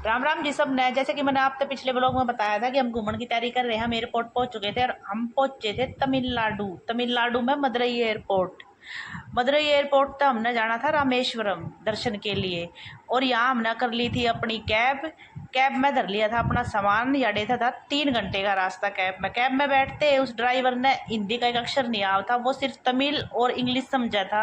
राम राम जी सब। नए जैसे कि मैंने आपसे पिछले ब्लॉग में बताया था कि हम घूमने की तैयारी कर रहे हैं। हम एयरपोर्ट पहुंच चुके थे और हम पहुंचे थे तमिलनाडु में मदुरई एयरपोर्ट। मदुरई एयरपोर्ट तो हमने जाना था रामेश्वरम दर्शन के लिए, और यहाँ हमने कर ली थी अपनी कैब में धर लिया था अपना सामान। याडे था 3 घंटे का रास्ता कैब में बैठते। उस ड्राइवर ने हिंदी का एक अक्षर नहीं आया था, वो सिर्फ तमिल और इंग्लिश समझा था।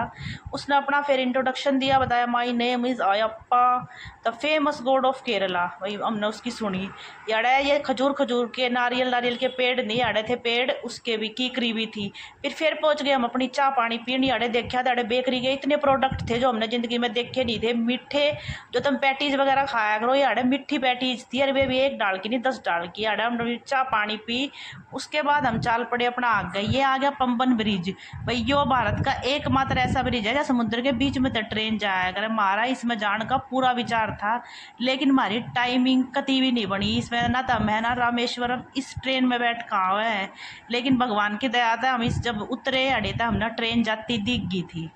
उसने अपना फिर इंट्रोडक्शन दिया, बताया my name is Ayyappa the famous God of Kerala. भाई हमने उसकी सुनी। याडे ये खजूर के नारियल के पेड़ नहीं आड़े थे, पेड़ उसके भी कीकरी भी थी। फिर पहुंच गए हम अपनी चाय पानी पीने। याडे देखा था बेकरी के इतने प्रोडक्ट थे जो हमने जिंदगी में देखे नहीं थे। मीठे जो तुम पैटीज वगैरह खाया करो, याडे मिट्ठी पैटीज थी। अरे भी 1 डाल की नहीं 10 डाल की। याडे हम चाय पानी पी। उसके बाद हम चाल पड़े अपना आगे। ये आ गया पंबन ब्रिज। भाई यो भारत का एकमात्र ऐसा ब्रिज है जहाँ समुद्र के बीच में तो ट्रेन जाया करे। हमारा इसमें जाने का पूरा विचार था, लेकिन हमारी टाइमिंग कती भी नहीं बनी इसमें। ना तो मैं ना रामेश्वरम इस ट्रेन में बैठ कहाँ हुआ है, लेकिन भगवान की दया था हम इस जब उतरे अड़े था हमने ट्रेन जाती दिख गई थी।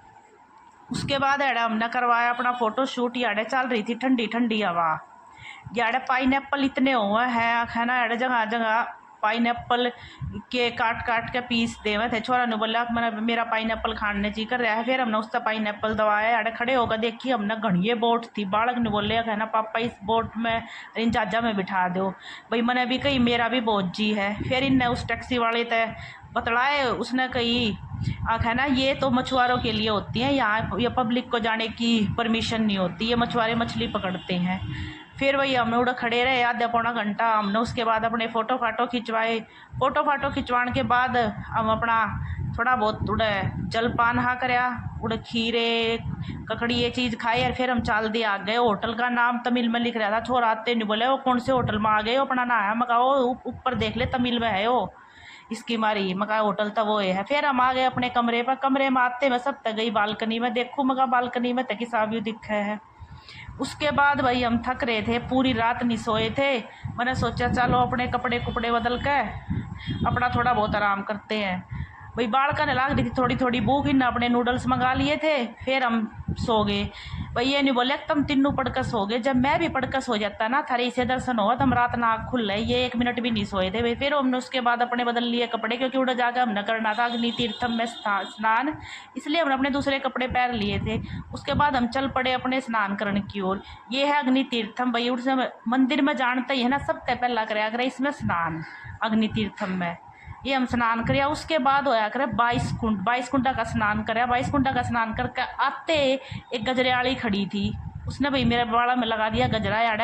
उसके बाद अड़े हमने करवाया अपना फोटो शूट। याडे चल रही थी ठंडी ठंडी हवा। याडे पाइनएप्पल इतने हुए हैं है ना, याडे जगह जगह पाइनएप्पल के काट के पीस देवे थे। छोरा ने बोला मैंने मेरा पाइनएप्पल खाने जी कर रहा है। फिर हमने उसका पाइनएप्पल दबाया। याडे खड़े होकर देखी हमने घड़िए बोट थी। बालक ने बोले कहना पापा इस बोट में इन चाचा में बिठा दो। भाई मैंने भी कही मेरा भी बोझ जी है। फिर इनने उस टैक्सी वाले तय बतलाए। उसने कही है ना ये तो मछुआरों के लिए होती है, यहाँ ये पब्लिक को जाने की परमिशन नहीं होती, ये मछुआरे मछली पकड़ते हैं। फिर वही हम उड़ा खड़े रहे आधा पौना घंटा। हमने उसके बाद अपने फ़ोटो फाटो खिंचवाए। फ़ोटो खिंचवाने के बाद हम अपना थोड़ा बहुत उड़े जलपान हा करया, उड़े खीरे ककड़ी ये चीज़ खाई। और फिर हम चाल दिए आ गए। होटल का नाम तमिल में लिख रहा था। छोरा आते नहीं बोले वो कौन से होटल में आ गए हो, अपना ना है मकाओ ऊपर देख ले तमिल में है वो इसकी मारी मका होटल तो वो है। फिर हम आ गए अपने कमरे पर। कमरे में आते मैं सब तक गई बालकनी में देखूँ मका बालकनी में तक सा व्यू दिखा है। उसके बाद भाई हम थक रहे थे, पूरी रात नहीं सोए थे। मैंने सोचा चलो अपने कपड़े कुपड़े बदल के अपना थोड़ा बहुत आराम करते हैं। भाई बाढ़ ने लाग रही थी थोड़ी थोड़ी भूख। इन अपने नूडल्स मंगा लिए थे। फिर हम सो गए। भाई ये नहीं बोले तुम तीनों पड़कर सो गए। जब मैं भी पड़कर सो जाता ना थारे इसे दर्शन हुआ तो हम रात ना आँख खुल रही, ये 1 मिनट भी नहीं सोए थे भाई। फिर हमने उसके बाद अपने बदल लिए कपड़े, क्योंकि उड़ा जाकर हमने करना था अग्नि तीर्थम में स्नान, इसलिए हमने अपने दूसरे कपड़े पहन लिए थे। उसके बाद हम चल पड़े अपने स्नान करने की ओर। ये है अग्नि तीर्थम। भाई उससे मंदिर में जानते ही है ना सबसे पहला कराया इसमें स्नान अग्नि तीर्थम में। ये हम स्नान करिया। उसके बाद होया करे 22 कुंडा का स्नान कराया। 22 कुंडा का स्नान करके आते एक गजरेवाली खड़ी थी। उसने भाई मेरे बाड़ा में लगा दिया गजरा। याडा